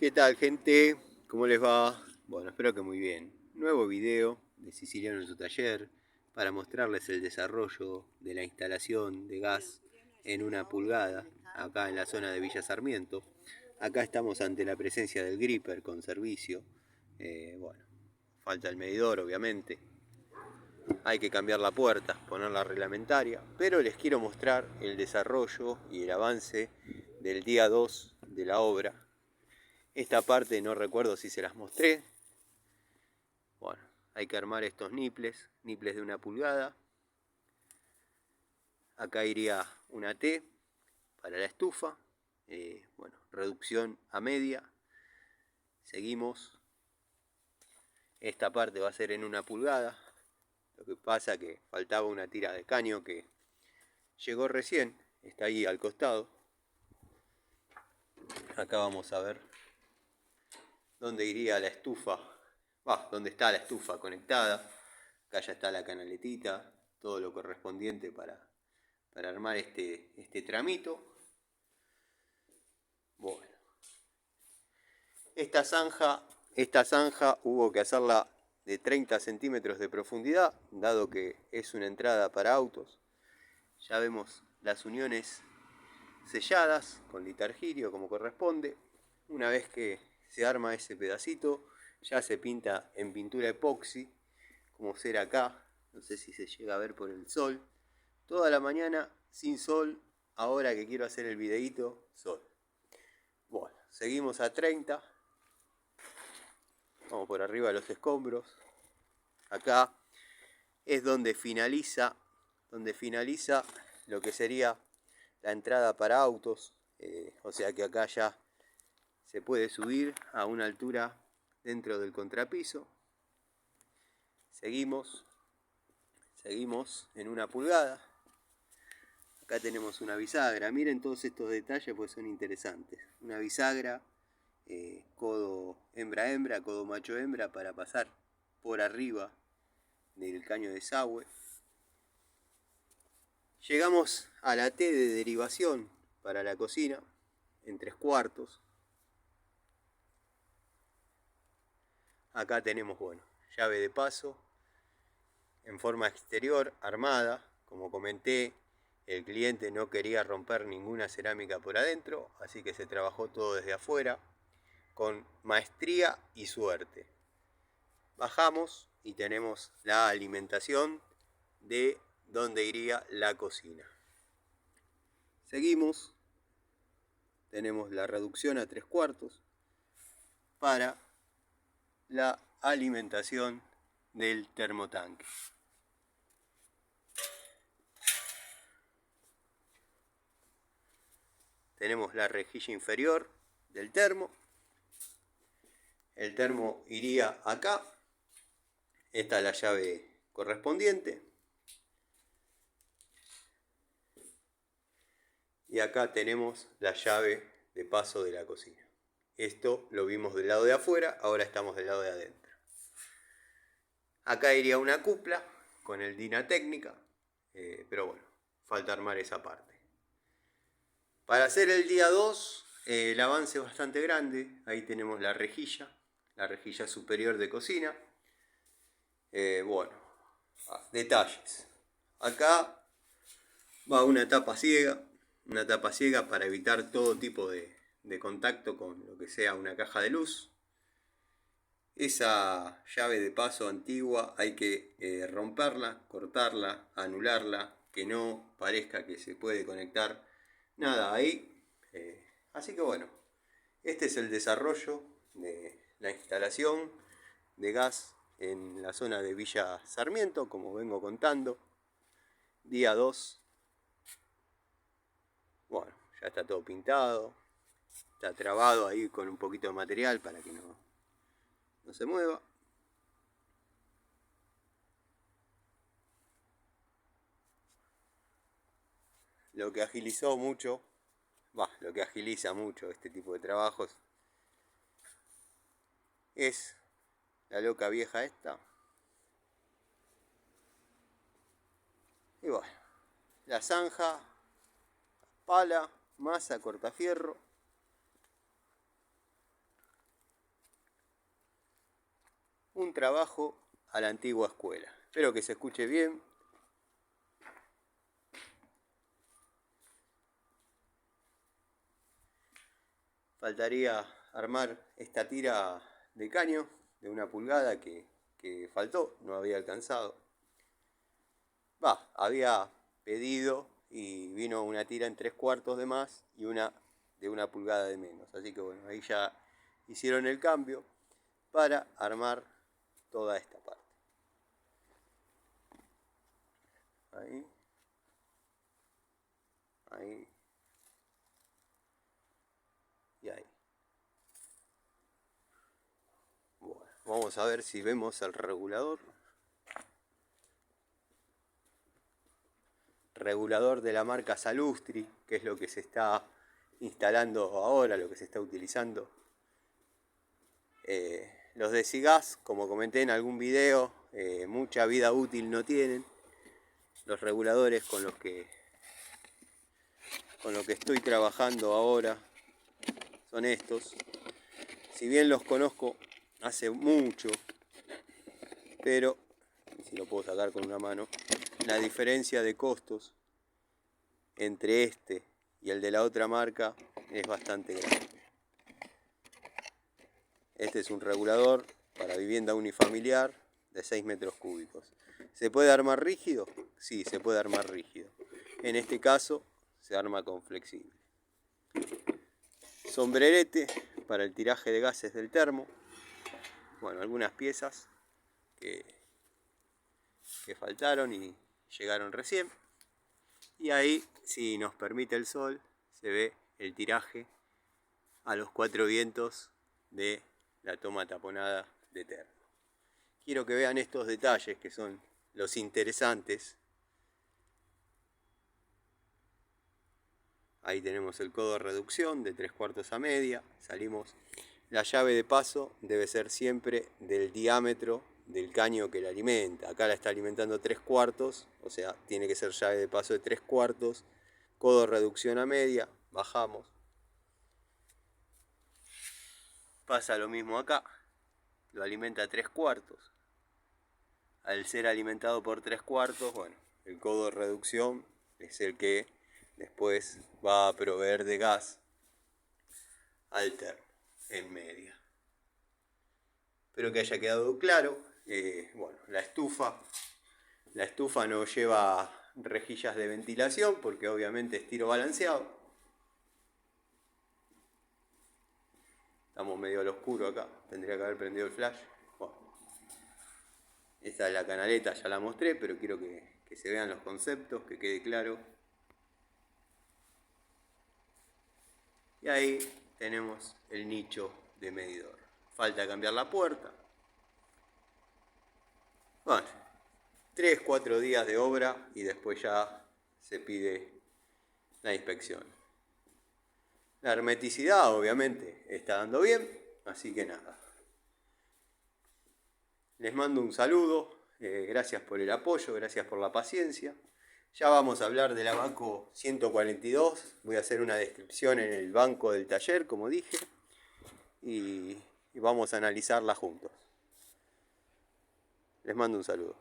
¿Qué tal, gente? ¿Cómo les va? Bueno, espero que muy bien. Nuevo video de Siciliano en su taller para mostrarles el desarrollo de la instalación de gas en 1 pulgada acá en la zona de Villa Sarmiento. Acá estamos ante la presencia del gripper con servicio. Bueno, falta el medidor, obviamente. Hay que cambiar la puerta, ponerla reglamentaria, pero les quiero mostrar el desarrollo y el avance del día 2 de la obra. Esta parte no recuerdo si se las mostré. Bueno, hay que armar estos niples de 1 pulgada. Acá iría una T para la estufa. Bueno, reducción a media. Seguimos. Esta parte va a ser en 1 pulgada. Lo que pasa que faltaba una tira de caño que llegó recién. Está ahí al costado. Acá vamos a ver dónde iría la estufa. Dónde está la estufa conectada. Acá ya está la canaletita. Todo lo correspondiente para armar este tramito. Bueno, esta zanja hubo que hacerla de 30 centímetros de profundidad, dado que es una entrada para autos. Ya vemos las uniones selladas con litargirio como corresponde. Una vez que se arma ese pedacito, ya se pinta en pintura epoxi, como será acá. No sé si se llega a ver por el sol. Toda la mañana sin sol, ahora que quiero hacer el videíto, sol. Bueno, seguimos a 30. Vamos por arriba de los escombros. Acá es donde finaliza lo que sería la entrada para autos. O sea que acá ya se puede subir a una altura dentro del contrapiso. Seguimos en 1 pulgada. Acá tenemos una bisagra. Miren todos estos detalles, pues son interesantes. Una bisagra, codo hembra-hembra, codo macho-hembra, para pasar por arriba del caño de desagüe. Llegamos a la T de derivación para la cocina, en 3/4. Acá tenemos, bueno, llave de paso en forma exterior, armada. Como comenté, el cliente no quería romper ninguna cerámica por adentro, así que se trabajó todo desde afuera, con maestría y suerte. Bajamos y tenemos la alimentación de donde iría la cocina. Seguimos, tenemos la reducción a 3/4 para la alimentación del termotanque. Tenemos la rejilla inferior del termo. El termo iría acá. Esta es la llave correspondiente. Y acá tenemos la llave de paso de la cocina. Esto lo vimos del lado de afuera, ahora estamos del lado de adentro. Acá iría una cupla con el Dynatécnica, pero bueno, falta armar esa parte. Para hacer el día 2, el avance es bastante grande. Ahí tenemos la rejilla superior de cocina. Bueno, detalles. Acá va una tapa ciega para evitar todo tipo de contacto con lo que sea una caja de luz. Esa llave de paso antigua hay que romperla, cortarla, anularla, que no parezca que se puede conectar nada ahí. Así que bueno, este es el desarrollo de la instalación de gas en la zona de Villa Sarmiento, como vengo contando. Día 2. Bueno, ya está todo pintado. Está trabado ahí con un poquito de material para que no se mueva. Lo que agiliza mucho este tipo de trabajos es la loca vieja esta. Y bueno, la zanja, pala, masa, cortafierro. un trabajo a la antigua escuela. Espero que se escuche bien. Faltaría armar esta tira de caño de 1 pulgada que faltó, no había alcanzado. Había pedido y vino una tira en 3/4 de más y una de 1 pulgada de menos. Así que bueno, ahí ya hicieron el cambio para armar toda esta parte. Ahí. Ahí. Y ahí. Bueno, vamos a ver si vemos el regulador. Regulador de la marca Salustri, que es lo que se está instalando ahora, lo que se está utilizando. Los de Sigas, como comenté en algún video, mucha vida útil no tienen. Los reguladores con los que estoy trabajando ahora son estos. Si bien los conozco hace mucho, pero, si lo puedo sacar con una mano, la diferencia de costos entre este y el de la otra marca es bastante grande. Este es un regulador para vivienda unifamiliar de 6 metros cúbicos. ¿Se puede armar rígido? Sí, se puede armar rígido. En este caso se arma con flexible. Sombrerete para el tiraje de gases del termo. Bueno, algunas piezas que faltaron y llegaron recién. Y ahí, si nos permite el sol, se ve el tiraje a los 4 vientos de la toma taponada de termo. Quiero que vean estos detalles que son los interesantes. Ahí tenemos el codo de reducción de 3/4 a media. Salimos. La llave de paso debe ser siempre del diámetro del caño que la alimenta. Acá la está alimentando 3/4, o sea, tiene que ser llave de paso de 3/4. Codo de reducción a media. Bajamos. Pasa lo mismo acá. Lo alimenta a 3/4. Al ser alimentado por 3/4, bueno, el codo de reducción es el que después va a proveer de gas al termo en media. Espero que haya quedado claro. Bueno, la estufa no lleva rejillas de ventilación porque obviamente es tiro balanceado. Estamos medio al oscuro acá, tendría que haber prendido el flash. Bueno, esta es la canaleta, ya la mostré, pero quiero que se vean los conceptos, que quede claro. Y ahí tenemos el nicho de medidor. Falta cambiar la puerta. Bueno, 3-4 días de obra y después ya se pide la inspección. La hermeticidad obviamente está dando bien, así que nada. Les mando un saludo, gracias por el apoyo, gracias por la paciencia. Ya vamos a hablar de la Banco 142, voy a hacer una descripción en el banco del taller, como dije, y vamos a analizarla juntos. Les mando un saludo.